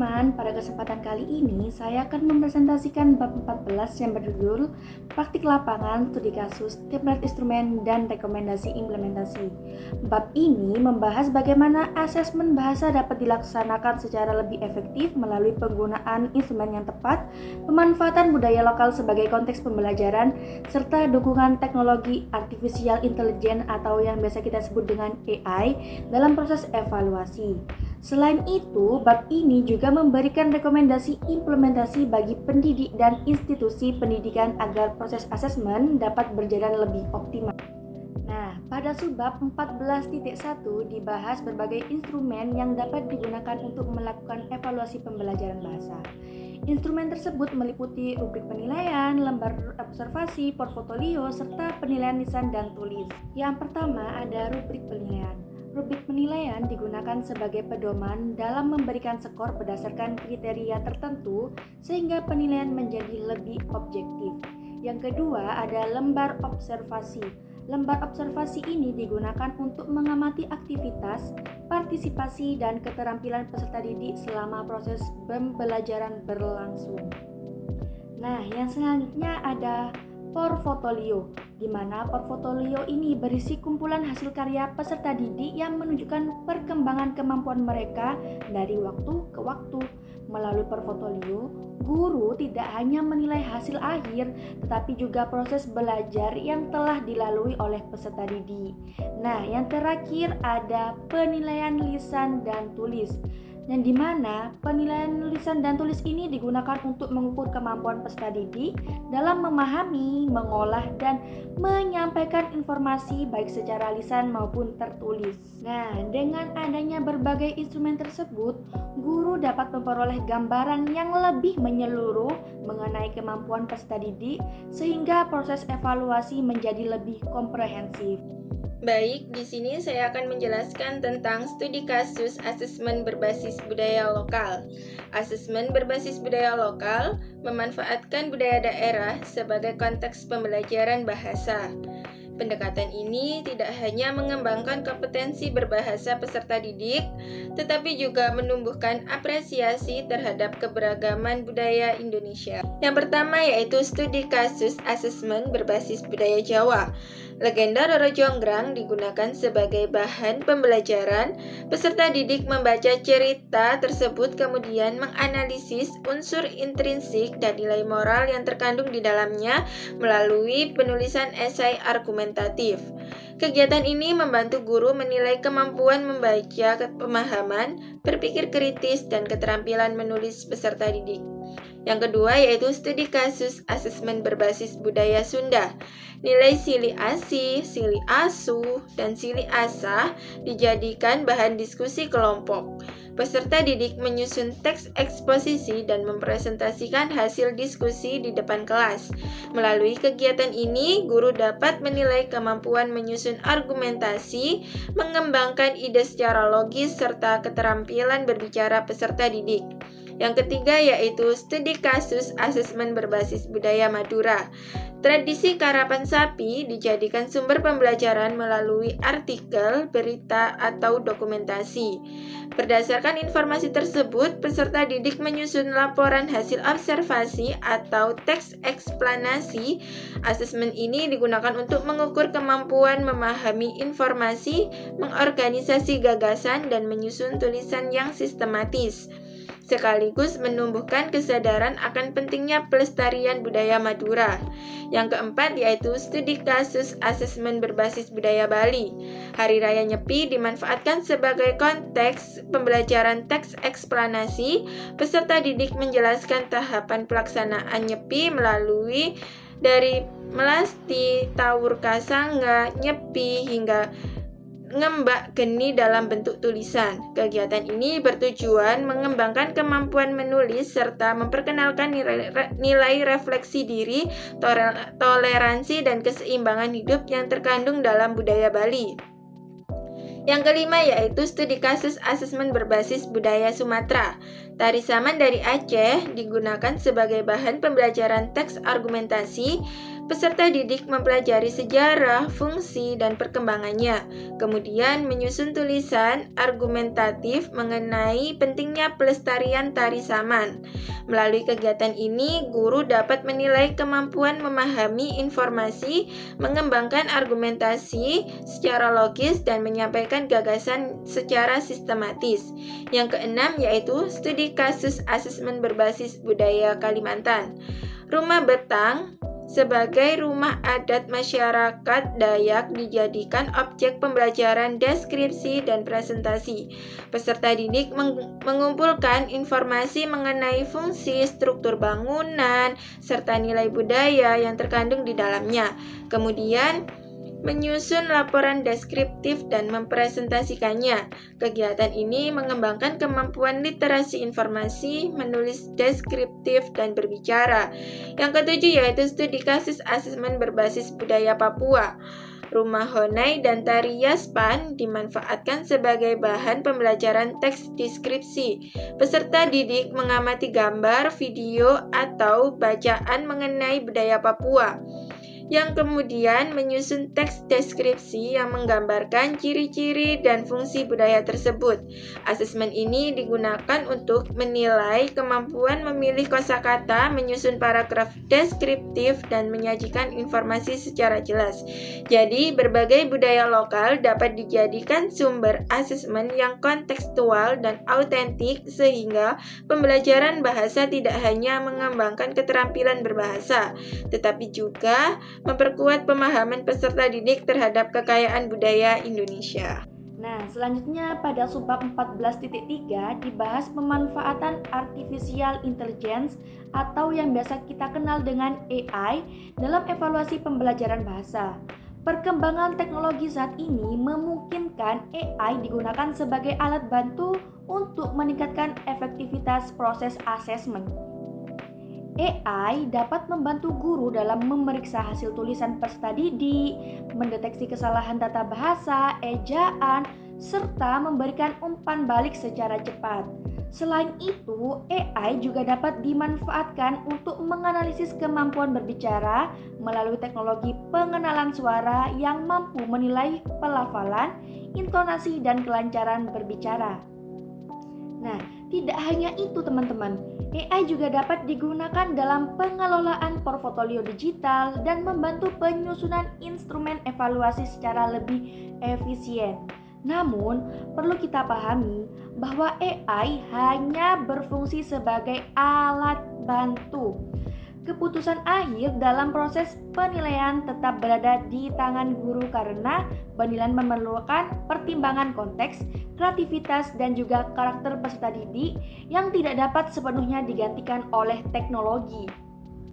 teman-teman, pada kesempatan kali ini saya akan mempresentasikan bab 14 yang berjudul Praktik Lapangan, Studi Kasus, Template Instrumen, dan Rekomendasi Implementasi. Bab ini membahas bagaimana asesmen bahasa dapat dilaksanakan secara lebih efektif melalui penggunaan instrumen yang tepat, pemanfaatan budaya lokal sebagai konteks pembelajaran, serta dukungan teknologi artificial intelligence atau yang biasa kita sebut dengan AI dalam proses evaluasi. Selain itu, bab ini juga memberikan rekomendasi implementasi bagi pendidik dan institusi pendidikan agar proses asesmen dapat berjalan lebih optimal. Nah, pada subbab 14.1 dibahas berbagai instrumen yang dapat digunakan untuk melakukan evaluasi pembelajaran bahasa. Instrumen tersebut meliputi rubrik penilaian, lembar observasi, portofolio, serta penilaian lisan dan tulis. Yang pertama ada rubrik penilaian. Rubrik penilaian digunakan sebagai pedoman dalam memberikan skor berdasarkan kriteria tertentu sehingga penilaian menjadi lebih objektif. Yang kedua ada lembar observasi. Lembar observasi ini digunakan untuk mengamati aktivitas, partisipasi, dan keterampilan peserta didik selama proses pembelajaran berlangsung. Nah, yang selanjutnya ada portofolio, di mana portofolio ini berisi kumpulan hasil karya peserta didik yang menunjukkan perkembangan kemampuan mereka dari waktu ke waktu. Melalui portofolio, guru tidak hanya menilai hasil akhir, tetapi juga proses belajar yang telah dilalui oleh peserta didik. Nah, yang terakhir ada penilaian lisan dan tulis, yang dimana penilaian lisan dan tulis ini digunakan untuk mengukur kemampuan peserta didik dalam memahami, mengolah, dan menyampaikan informasi baik secara lisan maupun tertulis. Nah, dengan adanya berbagai instrumen tersebut, guru dapat memperoleh gambaran yang lebih menyeluruh mengenai kemampuan peserta didik sehingga proses evaluasi menjadi lebih komprehensif. Baik, di sini saya akan menjelaskan tentang studi kasus asesmen berbasis budaya lokal. Asesmen berbasis budaya lokal memanfaatkan budaya daerah sebagai konteks pembelajaran bahasa. Pendekatan ini tidak hanya mengembangkan kompetensi berbahasa peserta didik, tetapi juga menumbuhkan apresiasi terhadap keberagaman budaya Indonesia. Yang pertama yaitu studi kasus asesmen berbasis budaya Jawa. Legenda Roro Jonggrang digunakan sebagai bahan pembelajaran. Peserta didik membaca cerita tersebut kemudian menganalisis unsur intrinsik dan nilai moral yang terkandung di dalamnya melalui penulisan esai argumentatif. Kegiatan ini membantu guru menilai kemampuan membaca, pemahaman, berpikir kritis, dan keterampilan menulis peserta didik. Yang kedua yaitu studi kasus asesmen berbasis budaya Sunda. Nilai Sili Asih, Sili Asuh, dan Sili Asah dijadikan bahan diskusi kelompok. Peserta didik menyusun teks eksposisi dan mempresentasikan hasil diskusi di depan kelas. Melalui kegiatan ini, guru dapat menilai kemampuan menyusun argumentasi, mengembangkan ide secara logis, serta keterampilan berbicara peserta didik. Yang ketiga yaitu studi kasus asesmen berbasis budaya Madura. Tradisi karapan sapi dijadikan sumber pembelajaran melalui artikel, berita, atau dokumentasi. Berdasarkan informasi tersebut, peserta didik menyusun laporan hasil observasi atau teks eksplanasi. Asesmen ini digunakan untuk mengukur kemampuan memahami informasi, mengorganisasi gagasan, dan menyusun tulisan yang sistematis, sekaligus menumbuhkan kesadaran akan pentingnya pelestarian budaya Madura. Yang keempat yaitu studi kasus asesmen berbasis budaya Bali. Hari Raya Nyepi dimanfaatkan sebagai konteks pembelajaran teks eksplanasi. Peserta didik menjelaskan tahapan pelaksanaan Nyepi melalui dari melasti, tawur kasanga, Nyepi, hingga ngembak geni dalam bentuk tulisan. Kegiatan ini bertujuan mengembangkan kemampuan menulis serta memperkenalkan nilai refleksi diri, toleransi, dan keseimbangan hidup yang terkandung dalam budaya Bali. Yang kelima yaitu studi kasus asesmen berbasis budaya Sumatera. Tari Saman dari Aceh digunakan sebagai bahan pembelajaran teks argumentasi. Peserta didik mempelajari sejarah, fungsi, dan perkembangannya, kemudian menyusun tulisan argumentatif mengenai pentingnya pelestarian tari saman. Melalui kegiatan ini, guru dapat menilai kemampuan memahami informasi, mengembangkan argumentasi secara logis, dan menyampaikan gagasan secara sistematis. Yang keenam yaitu studi kasus asesmen berbasis budaya Kalimantan. Rumah Betang sebagai rumah adat masyarakat Dayak dijadikan objek pembelajaran deskripsi dan presentasi. Peserta didik mengumpulkan informasi mengenai fungsi, struktur bangunan, serta nilai budaya yang terkandung di dalamnya. Kemudian menyusun laporan deskriptif dan mempresentasikannya. Kegiatan ini mengembangkan kemampuan literasi informasi, menulis deskriptif, dan berbicara. Yang ketujuh yaitu studi kasus asesmen berbasis budaya Papua. Rumah Honai dan tari Yaspan dimanfaatkan sebagai bahan pembelajaran teks deskripsi. Peserta didik mengamati gambar, video, atau bacaan mengenai budaya Papua, yang kemudian menyusun teks deskripsi yang menggambarkan ciri-ciri dan fungsi budaya tersebut. Asesmen ini digunakan untuk menilai kemampuan memilih kosakata, menyusun paragraf deskriptif, dan menyajikan informasi secara jelas. Jadi, berbagai budaya lokal dapat dijadikan sumber asesmen yang kontekstual dan autentik sehingga pembelajaran bahasa tidak hanya mengembangkan keterampilan berbahasa, tetapi juga memperkuat pemahaman peserta didik terhadap kekayaan budaya Indonesia. Nah, selanjutnya pada subbab 14.3 dibahas pemanfaatan artificial intelligence atau yang biasa kita kenal dengan AI dalam evaluasi pembelajaran bahasa. Perkembangan teknologi saat ini memungkinkan AI digunakan sebagai alat bantu untuk meningkatkan efektivitas proses asesmen. AI dapat membantu guru dalam memeriksa hasil tulisan peserta didik, mendeteksi kesalahan tata bahasa, ejaan, serta memberikan umpan balik secara cepat. Selain itu, AI juga dapat dimanfaatkan untuk menganalisis kemampuan berbicara melalui teknologi pengenalan suara yang mampu menilai pelafalan, intonasi, dan kelancaran berbicara. Nah, tidak hanya itu teman-teman, AI juga dapat digunakan dalam pengelolaan portofolio digital dan membantu penyusunan instrumen evaluasi secara lebih efisien. Namun, perlu kita pahami bahwa AI hanya berfungsi sebagai alat bantu. Keputusan akhir dalam proses penilaian tetap berada di tangan guru karena penilaian memerlukan pertimbangan konteks, kreativitas, dan juga karakter peserta didik yang tidak dapat sepenuhnya digantikan oleh teknologi.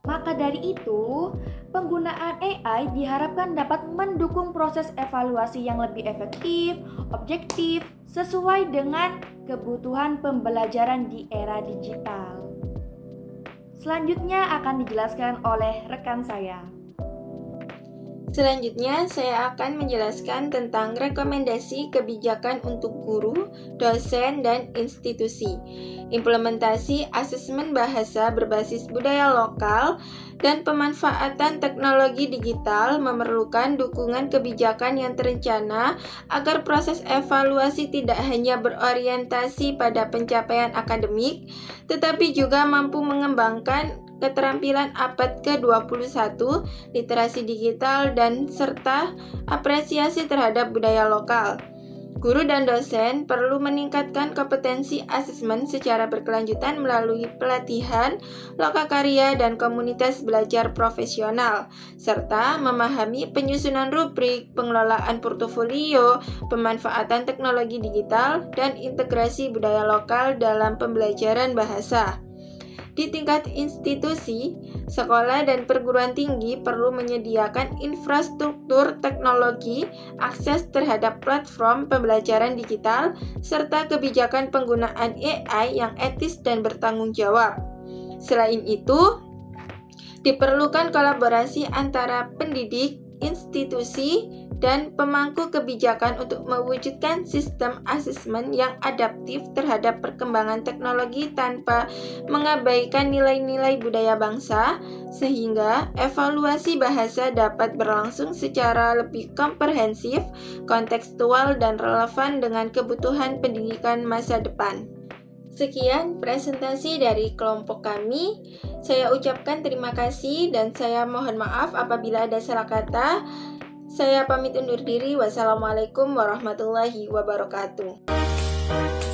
Maka dari itu, penggunaan AI diharapkan dapat mendukung proses evaluasi yang lebih efektif, objektif, sesuai dengan kebutuhan pembelajaran di era digital. Selanjutnya akan dijelaskan oleh rekan saya. Selanjutnya, saya akan menjelaskan tentang rekomendasi kebijakan untuk guru, dosen, dan institusi. Implementasi asesmen bahasa berbasis budaya lokal dan pemanfaatan teknologi digital memerlukan dukungan kebijakan yang terencana agar proses evaluasi tidak hanya berorientasi pada pencapaian akademik, tetapi juga mampu mengembangkan keterampilan abad ke-21, literasi digital, dan serta apresiasi terhadap budaya lokal. Guru dan dosen perlu meningkatkan kompetensi asesmen secara berkelanjutan melalui pelatihan, lokakarya, dan komunitas belajar profesional, serta memahami penyusunan rubrik, pengelolaan portofolio, pemanfaatan teknologi digital, dan integrasi budaya lokal dalam pembelajaran bahasa. Di tingkat institusi, sekolah dan perguruan tinggi perlu menyediakan infrastruktur teknologi, akses terhadap platform pembelajaran digital, serta kebijakan penggunaan AI yang etis dan bertanggung jawab. Selain itu, diperlukan kolaborasi antara pendidik, institusi, dan pemangku kebijakan untuk mewujudkan sistem asesmen yang adaptif terhadap perkembangan teknologi tanpa mengabaikan nilai-nilai budaya bangsa, sehingga evaluasi bahasa dapat berlangsung secara lebih komprehensif, kontekstual, dan relevan dengan kebutuhan pendidikan masa depan. Sekian presentasi dari kelompok kami. Saya ucapkan terima kasih dan saya mohon maaf apabila ada salah kata. Saya pamit undur diri. Wassalamualaikum warahmatullahi wabarakatuh.